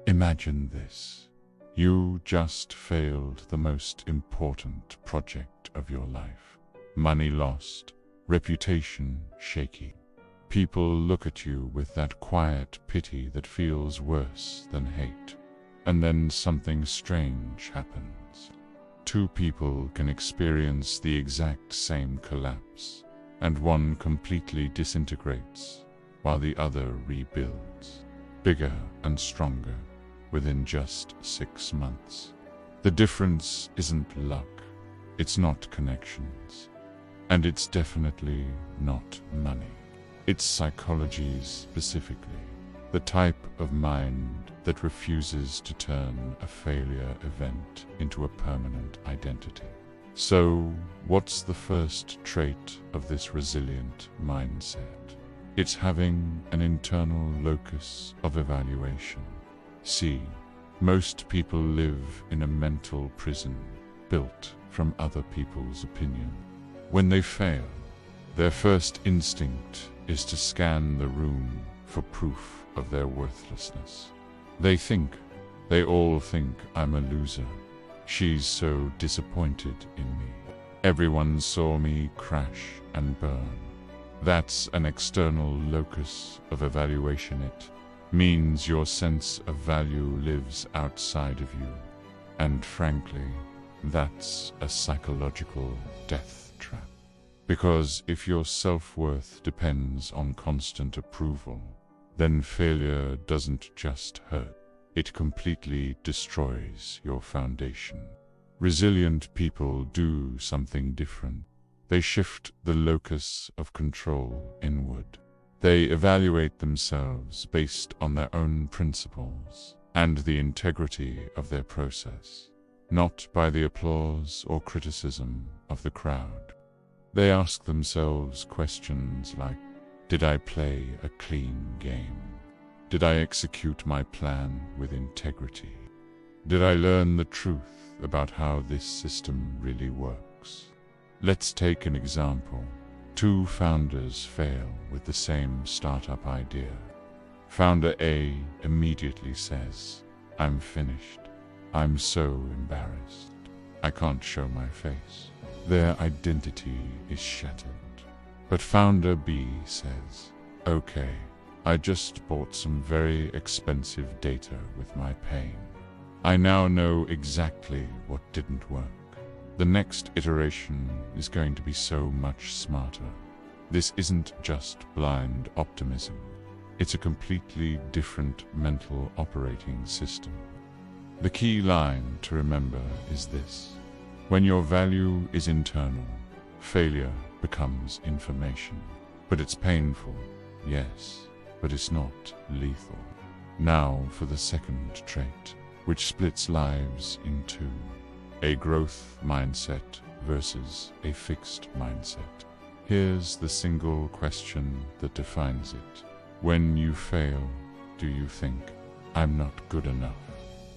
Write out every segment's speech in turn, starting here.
Imagine this. You just failed the most important project of your life. Money lost, reputation shaky. People look at you with that quiet pity that feels worse than hate. And then something strange happens. Two people can experience the exact same collapse, and one completely disintegrates, while the other rebuilds, bigger and stronger, within just 6 months. The difference isn't luck, it's not connections, and it's definitely not money. It's psychology specifically, the type of mind that refuses to turn a failure event into a permanent identity. So, what's the first trait of this resilient mindset? It's having an internal locus of evaluation. See, most people live in a mental prison built from other people's opinion. When they fail, their first instinct is to scan the room for proof of their worthlessness. They all think I'm a loser. She's so disappointed in me. Everyone saw me crash and burn. That's an external locus of evaluation. It means your sense of value lives outside of you. And frankly, that's a psychological death trap. Because if your self-worth depends on constant approval, then failure doesn't just hurt, it completely destroys your foundation. Resilient people do something different. They shift the locus of control inward. They evaluate themselves based on their own principles and the integrity of their process, not by the applause or criticism of the crowd. They ask themselves questions like, did I play a clean game? Did I execute my plan with integrity? Did I learn the truth about how this system really works? Let's take an example. 2 founders fail with the same startup idea. Founder A immediately says, I'm finished. I'm so embarrassed. I can't show my face. Their identity is shattered. But founder B says, okay, I just bought some very expensive data with my pain. I now know exactly what didn't work. The next iteration is going to be so much smarter. This isn't just blind optimism. It's a completely different mental operating system. The key line to remember is this. When your value is internal, failure becomes information. But it's painful, yes, but it's not lethal. Now for the second trait, which splits lives in 2. A growth mindset versus a fixed mindset. Here's the single question that defines it. When you fail, do you think, I'm not good enough?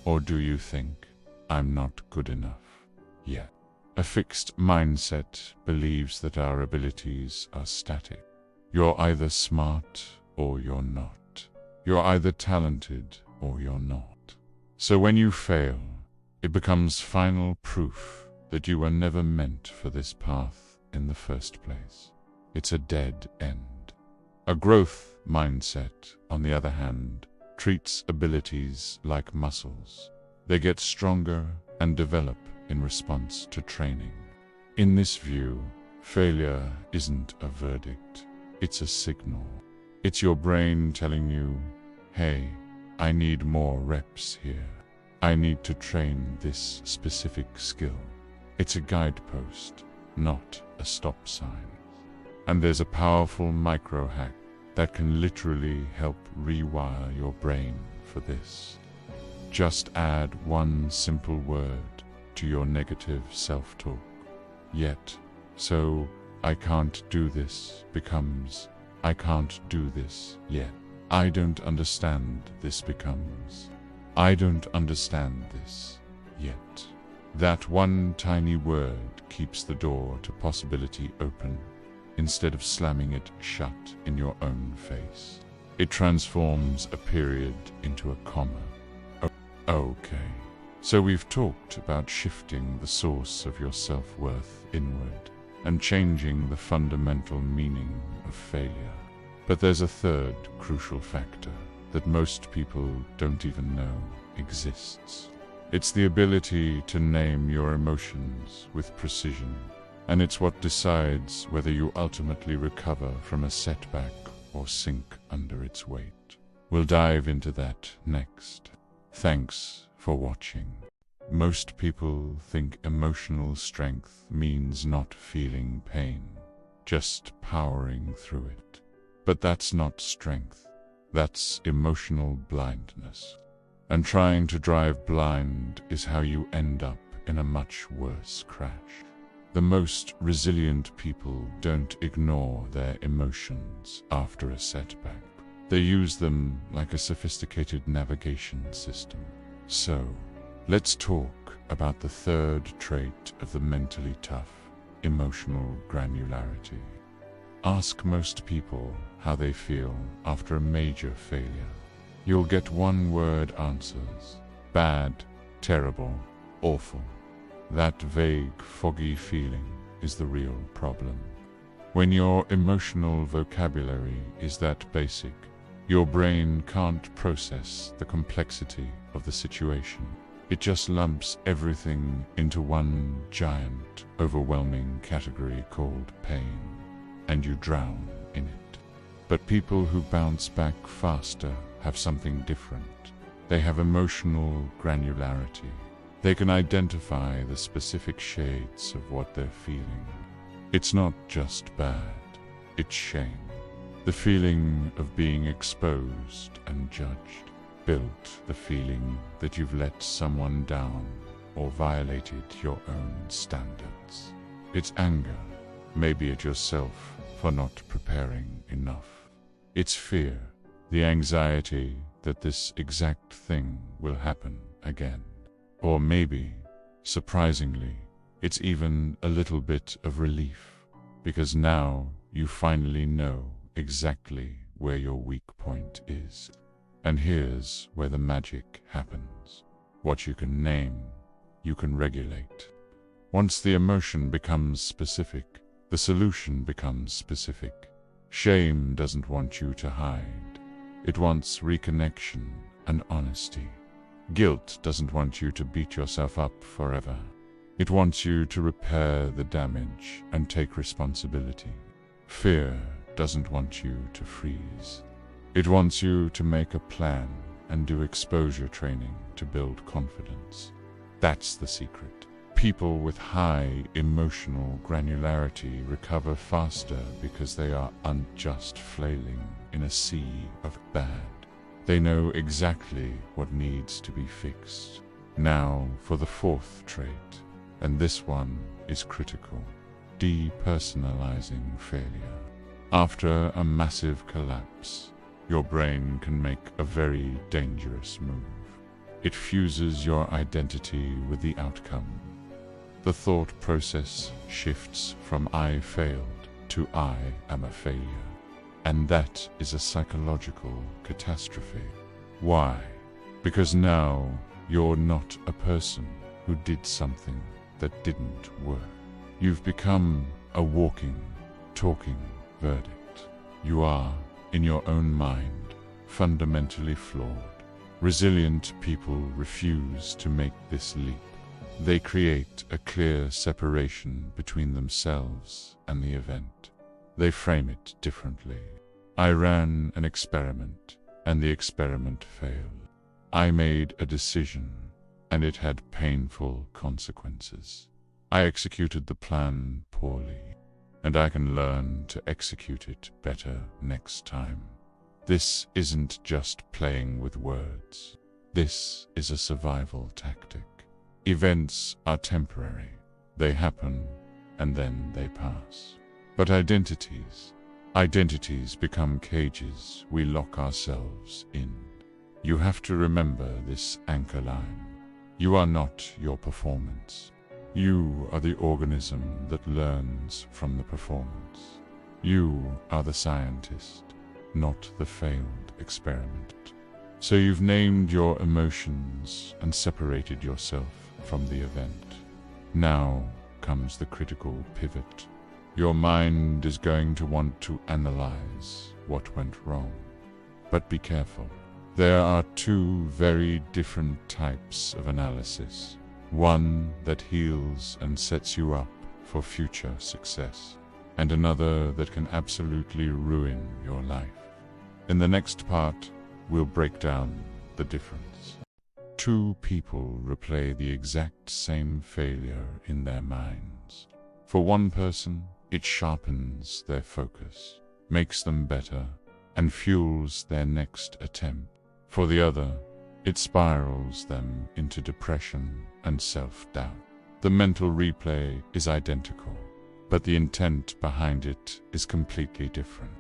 Or do you think, I'm not good enough yet? A fixed mindset believes that our abilities are static. You're either smart or you're not. You're either talented or you're not. So when you fail, it becomes final proof that you were never meant for this path in the first place. It's a dead end. A growth mindset, on the other hand, treats abilities like muscles. They get stronger and develop in response to training. In this view, failure isn't a verdict, it's a signal. It's your brain telling you, hey, I need more reps here. I need to train this specific skill. It's a guidepost, not a stop sign. And there's a powerful micro hack that can literally help rewire your brain for this. Just add one simple word to your negative self-talk. Yet, so I can't do this becomes, I can't do this yet. I don't understand this becomes, I don't understand this yet. That one tiny word keeps the door to possibility open instead of slamming it shut in your own face. It transforms a period into a comma, Okay, so we've talked about shifting the source of your self-worth inward and changing the fundamental meaning of failure. But there's a third crucial factor that most people don't even know exists. It's the ability to name your emotions with precision, and it's what decides whether you ultimately recover from a setback or sink under its weight. We'll dive into that next. Thanks for watching. Most people think emotional strength means not feeling pain, just powering through it. But that's not strength. That's emotional blindness. And trying to drive blind is how you end up in a much worse crash. The most resilient people don't ignore their emotions after a setback. They use them like a sophisticated navigation system. So, let's talk about the third trait of the mentally tough, emotional granularity. Ask most people how they feel after a major failure. You'll get one-word answers: bad, terrible, awful. That vague, foggy feeling is the real problem. When your emotional vocabulary is that basic, your brain can't process the complexity of the situation. It just lumps everything into one giant, overwhelming category called pain, and you drown in it. But people who bounce back faster have something different. They have emotional granularity. They can identify the specific shades of what they're feeling. It's not just bad, it's shame. The feeling of being exposed and judged. Guilt, the feeling that you've let someone down or violated your own standards. It's anger, maybe at yourself for not preparing enough. It's fear, the anxiety that this exact thing will happen again. Or maybe, surprisingly, it's even a little bit of relief, because now you finally know exactly where your weak point is. And here's where the magic happens. What you can name, you can regulate. Once the emotion becomes specific, the solution becomes specific. Shame doesn't want you to hide. It wants reconnection and honesty. Guilt doesn't want you to beat yourself up forever. It wants you to repair the damage and take responsibility. Fear doesn't want you to freeze. It wants you to make a plan and do exposure training to build confidence. That's the secret. People with high emotional granularity recover faster because they aren't just flailing in a sea of bad. They know exactly what needs to be fixed. Now for the fourth trait, and this one is critical: depersonalizing failure. After a massive collapse, your brain can make a very dangerous move. It fuses your identity with the outcome. The thought process shifts from "I failed" to "I am a failure." And that is a psychological catastrophe. Why? Because now you're not a person who did something that didn't work. You've become a walking, talking verdict. You are, in your own mind, fundamentally flawed. Resilient people refuse to make this leap. They create a clear separation between themselves and the event. They frame it differently. I ran an experiment, and the experiment failed. I made a decision, and it had painful consequences. I executed the plan poorly, and I can learn to execute it better next time. This isn't just playing with words. This is a survival tactic. Events are temporary. They happen, and then they pass. But identities become cages we lock ourselves in. You have to remember this anchor line. You are not your performance. You are the organism that learns from the performance. You are the scientist, not the failed experiment. So you've named your emotions and separated yourself from the event. Now comes the critical pivot. Your mind is going to want to analyze what went wrong. But be careful. There are two very different types of analysis. One that heals and sets you up for future success, and another that can absolutely ruin your life. In the next part, we'll break down the difference. Two people replay the exact same failure in their minds. For one person, it sharpens their focus, makes them better, and fuels their next attempt. For the other, it spirals them into depression and self-doubt. The mental replay is identical, but the intent behind it is completely different.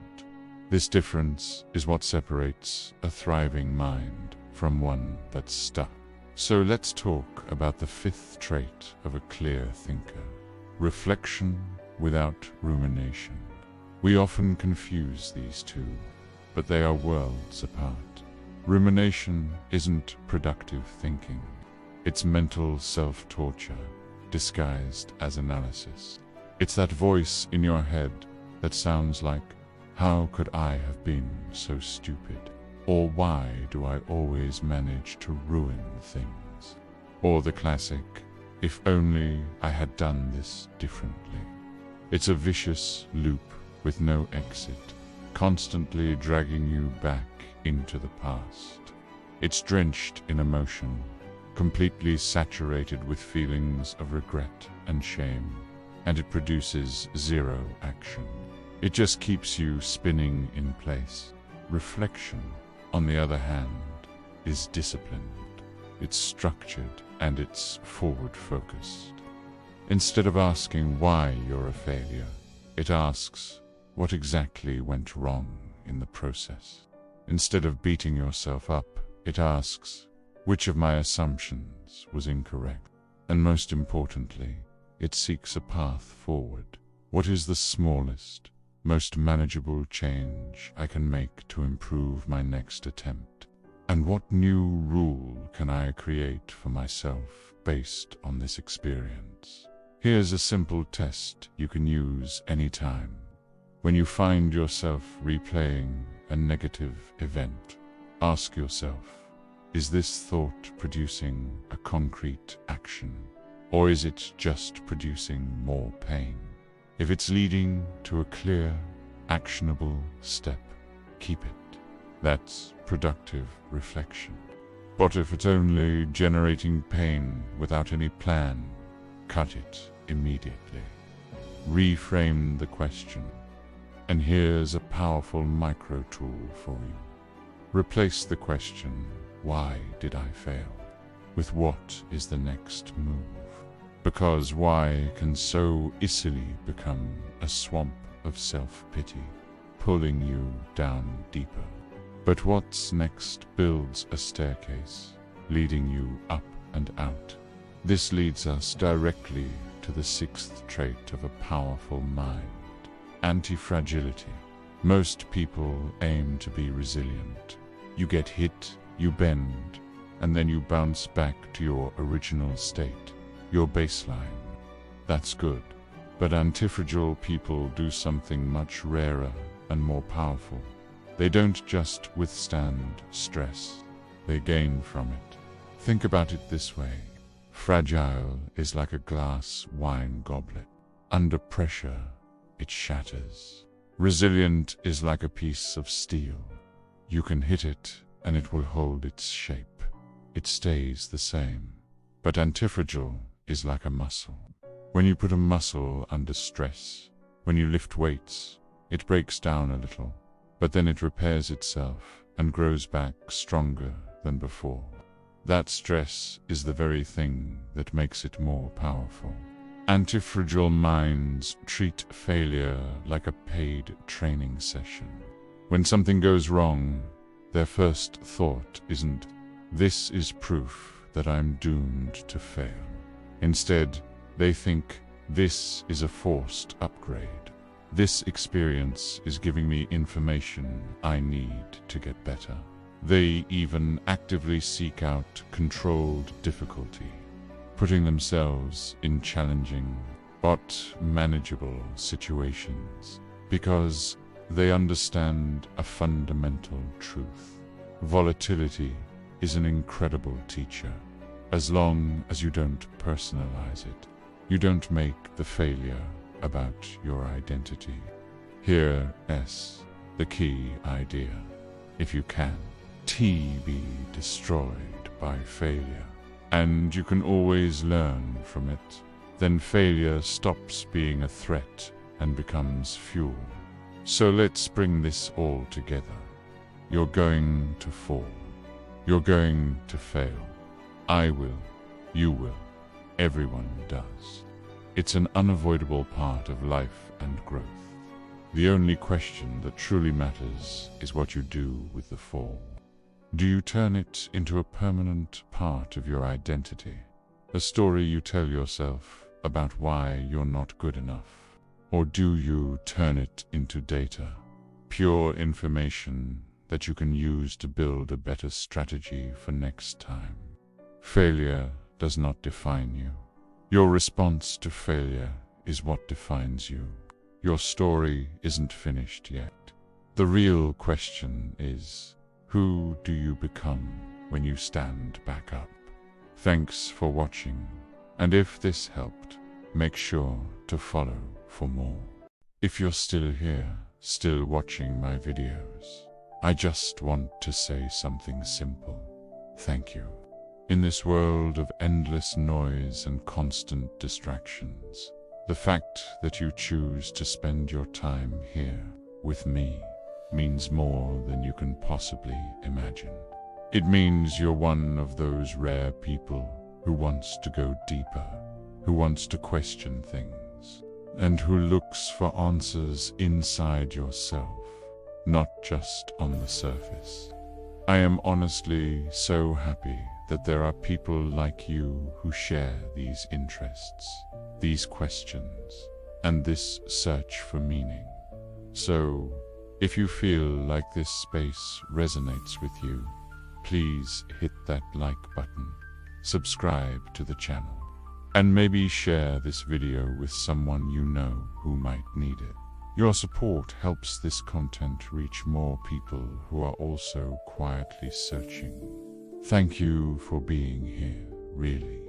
This difference is what separates a thriving mind from one that's stuck. So let's talk about the fifth trait of a clear thinker: reflection without rumination. We often confuse these two, but they are worlds apart. Rumination isn't productive thinking. It's mental self-torture disguised as analysis. It's that voice in your head that sounds like, "How could I have been so stupid?" Or "Why do I always manage to ruin things?" Or the classic, "If only I had done this differently." It's a vicious loop with no exit, constantly dragging you back into the past. It's drenched in emotion, completely saturated with feelings of regret and shame, and it produces zero action. It just keeps you spinning in place. Reflection, on the other hand, is disciplined. It's structured and it's forward-focused. Instead of asking why you're a failure, it asks what exactly went wrong in the process. Instead of beating yourself up, it asks, which of my assumptions was incorrect? And most importantly, it seeks a path forward. What is the smallest, most manageable change I can make to improve my next attempt? And what new rule can I create for myself based on this experience? Here's a simple test you can use anytime. When you find yourself replaying a negative event, ask yourself, is this thought producing a concrete action, or is it just producing more pain? If it's leading to a clear, actionable step, keep it. That's productive reflection. But if it's only generating pain without any plan, cut it immediately. Reframe the question. And here's a powerful micro tool for you. Replace the question, "Why did I fail?" with "What is the next move?" Because why can so easily become a swamp of self-pity, pulling you down deeper. But what's next builds a staircase, leading you up and out. This leads us directly to the sixth trait of a powerful mind: anti-fragility. Most people aim to be resilient. You get hit, you bend, and then you bounce back to your original state, your baseline. That's good. But anti-fragile people do something much rarer and more powerful. They don't just withstand stress, they gain from it. Think about it this way. Fragile is like a glass wine goblet. Under pressure, it shatters. Resilient is like a piece of steel. You can hit it and it will hold its shape. It stays the same. But antifragile is like a muscle. When you put a muscle under stress, when you lift weights, it breaks down a little, but then it repairs itself and grows back stronger than before. That stress is the very thing that makes it more powerful. Antifragile minds treat failure like a paid training session. When something goes wrong, their first thought isn't, "This is proof that I'm doomed to fail." Instead, they think, "This is a forced upgrade. This experience is giving me information I need to get better." They even actively seek out controlled difficulty, putting themselves in challenging but manageable situations because they understand a fundamental truth. Volatility is an incredible teacher. As long as you don't personalize it, you don't make the failure about your identity. Here's the key idea. If you can, be destroyed by failure, and you can always learn from it, then failure stops being a threat and becomes fuel. So let's bring this all together. You're going to fall. You're going to fail. I will. You will. Everyone does. It's an unavoidable part of life and growth. The only question that truly matters is what you do with the fall. Do you turn it into a permanent part of your identity? A story you tell yourself about why you're not good enough? Or do you turn it into data, pure information that you can use to build a better strategy for next time? Failure does not define you. Your response to failure is what defines you. Your story isn't finished yet. The real question is, who do you become when you stand back up? Thanks for watching, and if this helped, make sure to follow for more. If you're still here, still watching my videos, I just want to say something simple. Thank you. In this world of endless noise and constant distractions, the fact that you choose to spend your time here with me means more than you can possibly imagine. It means you're one of those rare people who wants to go deeper, who wants to question things, and who looks for answers inside yourself, not just on the surface. I am honestly so happy that there are people like you who share these interests, these questions, and this search for meaning. So, if you feel like this space resonates with you, please hit that like button, subscribe to the channel, and maybe share this video with someone you know who might need it. Your support helps this content reach more people who are also quietly searching. Thank you for being here, really.